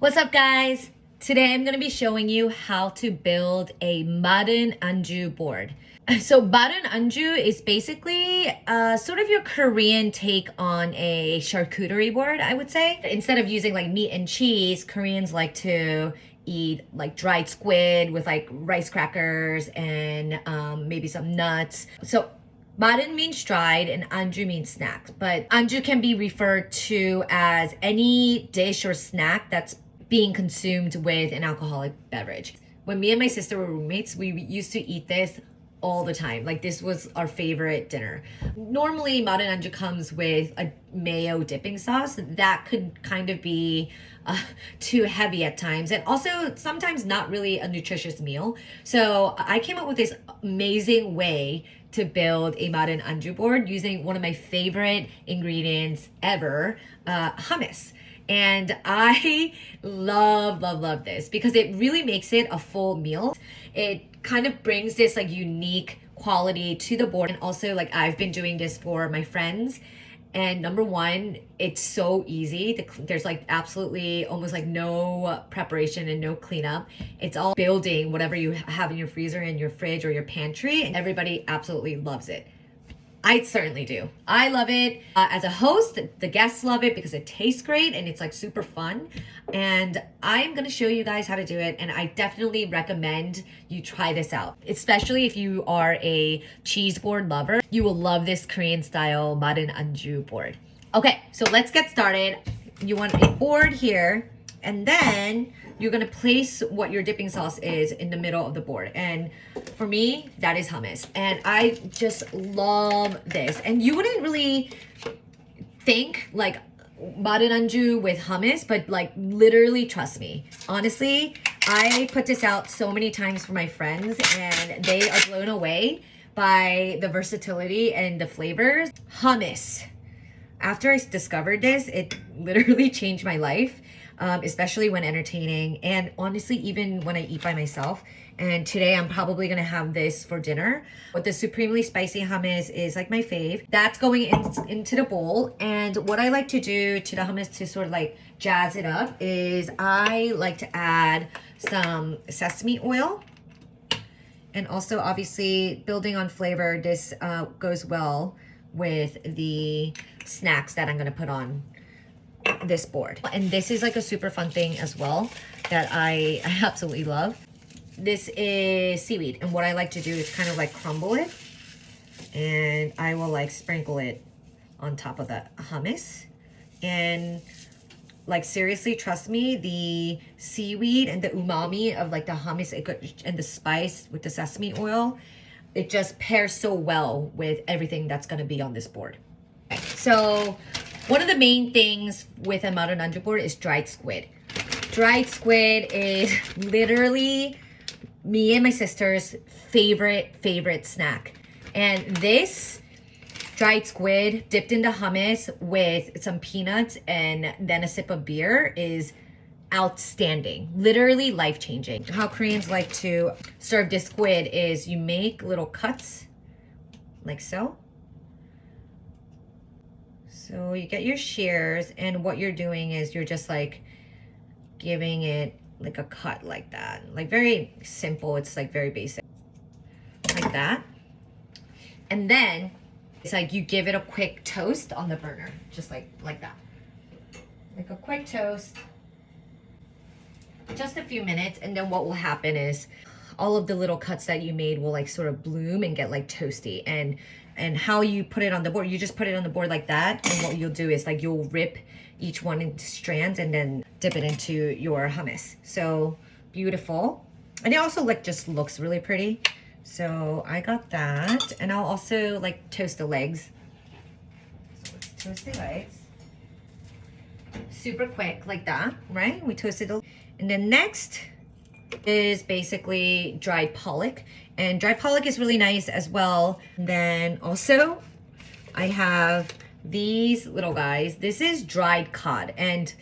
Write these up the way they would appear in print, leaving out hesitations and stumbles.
What's up, guys? Today I'm going to be showing you how to build a 마른 안주 board. So 마른 안주 is basically sort of your Korean take on a charcuterie board, I would say. Instead of using like meat and cheese, Koreans like to eat like dried squid with like rice crackers and maybe some nuts. So 마른 means dried and anju means snack. But anju can be referred to as any dish or snack that's being consumed with an alcoholic beverage. When me and my sister were roommates, we used to eat this all the time. Like, this was our favorite dinner. Normally, 마른 안주 comes with a mayo dipping sauce. That could kind of be too heavy at times, and also sometimes not really a nutritious meal. So I came up with this amazing way to build a 마른 안주 board using one of my favorite ingredients ever, hummus. And I love this because it really makes it a full meal. It kind of brings this like unique quality to the board. And also, like, I've been doing this for my friends. And number one, it's so easy. There's like absolutely almost like no preparation and no cleanup. It's all building whatever you have in your freezer, in your fridge, or your pantry. And everybody absolutely loves it. I certainly do. I love it. As a host, the guests love it because it tastes great and it's like super fun. And I'm going to show you guys how to do it. And I definitely recommend you try this out, especially if you are a cheese board lover. You will love this Korean style 마른 안주 board. Okay, so let's get started. You want a board here, and then you're gonna place what your dipping sauce is in the middle of the board. And for me, that is hummus. And I just love this. And you wouldn't really think like 마른 안주 with hummus, but like literally trust me. Honestly, I put this out so many times for my friends and they are blown away by the versatility and the flavors. Hummus. After I discovered this, it literally changed my life. Especially when entertaining, and honestly even when I eat by myself. And today I'm probably gonna have this for dinner. But the supremely spicy hummus is like my fave. That's going into the bowl. And what I like to do to the hummus to sort of like jazz it up is I like to add some sesame oil. And also, obviously, building on flavor, this goes well with the snacks that I'm gonna put on this board. And this is like a super fun thing as well that I absolutely love. This is seaweed, and what I like to do is kind of like crumble it, and I will like sprinkle it on top of the hummus. And like, seriously, trust me, the seaweed and the umami of like the hummus and the spice with the sesame oil, it just pairs so well with everything that's going to be on this board. Okay, so one of the main things with a 마른 안주 board is dried squid. Dried squid is literally me and my sister's favorite snack. And this dried squid dipped into hummus with some peanuts and then a sip of beer is outstanding. Literally life-changing. How Koreans like to serve this squid is you make little cuts like so. So you get your shears, and what you're doing is you're just like giving it like a cut like that. Like, very simple. It's like very basic. Like that. And then it's like you give it a quick toast on the burner. Just like that. Like a quick toast. Just a few minutes, and then what will happen is all of the little cuts that you made will like sort of bloom and get like toasty. And how you put it on the board, you just put it on the board like that, and what you'll do is like you'll rip each one into strands and then dip it into your hummus. So beautiful. And it also like just looks really pretty. So I got that, and I'll also like toast the legs. So let's toast the legs. Super quick like that, right? We toasted the, and then next is basically dried pollock. And dried pollock is really nice as well. And then also I have these little guys. This is dried cod. And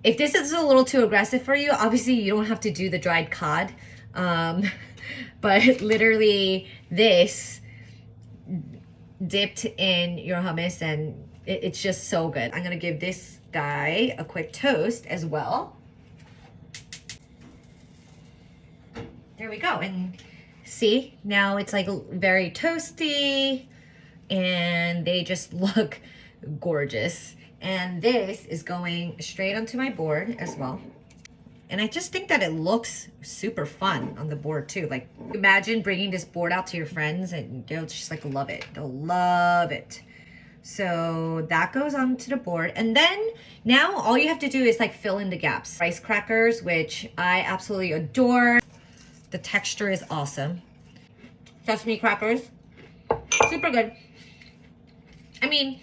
if this is a little too aggressive for you, obviously you don't have to do the dried cod. But literally this dipped in your hummus, and it's just so good. I'm gonna give this guy a quick toast as well. there we go. And see, now it's like very toasty and they just look gorgeous. And this is going straight onto my board as well. And I just think that it looks super fun on the board too. Like, imagine bringing this board out to your friends and they'll just like love it. They'll love it. So that goes onto the board. And then now all you have to do is like fill in the gaps. Rice crackers, which I absolutely adore. The texture is awesome. Sesame crackers, super good. I mean,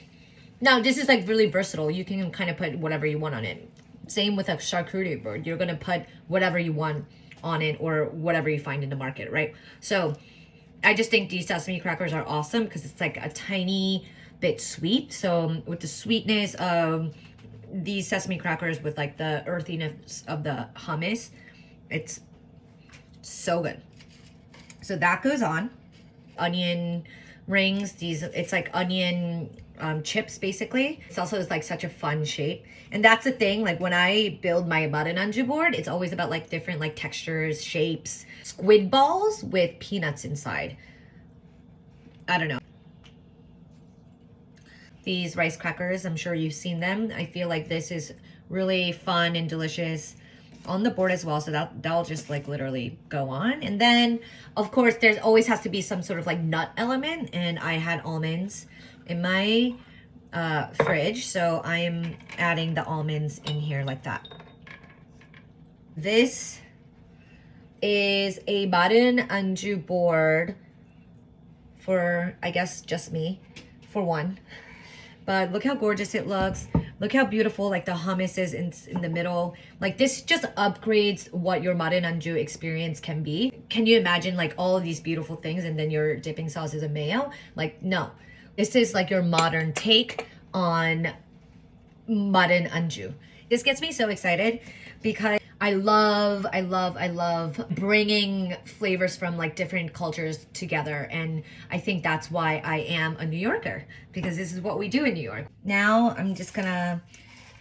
now this is like really versatile. You can kind of put whatever you want on it. Same with a charcuterie board. You're gonna put whatever you want on it or whatever you find in the market, right? So I just think these sesame crackers are awesome because it's like a tiny bit sweet. So with the sweetness of these sesame crackers with like the earthiness of the hummus, it's so good. So that goes on. Onion rings, these, it's like onion chips basically. It's also like such a fun shape. And that's the thing, like when I build my ma른안주 board, it's always about like different like textures, shapes, squid balls with peanuts inside. I don't know. These rice crackers, I'm sure you've seen them. I feel like this is really fun and delicious on the board as well. So that'll just like literally go on. And then of course there's always has to be some sort of like nut element. And I had almonds in my fridge, so I am adding the almonds in here like that. This is a 마른안주 board for, I guess, just me, for one. But look how gorgeous it looks. Look how beautiful like the hummus is in the middle. Like this just upgrades what your 마른안주 experience can be. Can you imagine like all of these beautiful things and then your dipping sauce is a mayo? Like, no. This is like your modern take on 마른안주. This gets me so excited because I love bringing flavors from like different cultures together. And I think that's why I am a New Yorker, because this is what we do in New York. Now I'm just gonna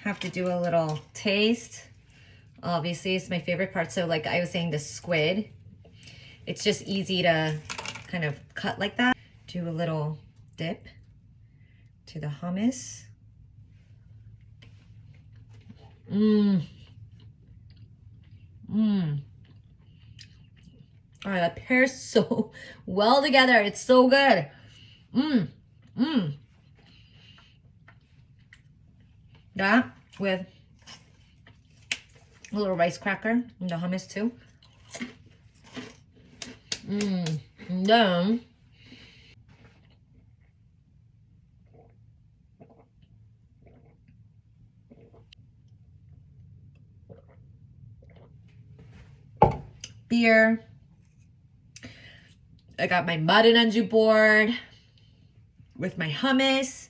have to do a little taste. Obviously, it's my favorite part. So like I was saying, the squid, it's just easy to kind of cut like that. Do a little dip to the hummus. All right, that pairs so well together. It's so good. That with a little rice cracker and the hummus too. Then beer. I got my 마른안주 board with my hummus.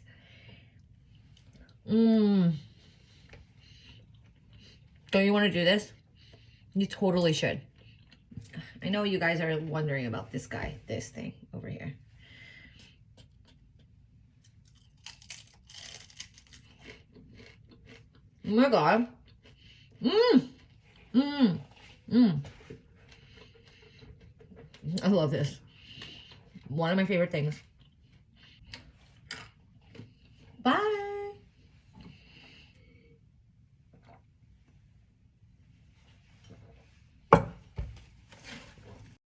Don't you want to do this? You totally should. I know you guys are wondering about this guy, this thing over here. Oh my God. I love this. One of my favorite things. Bye.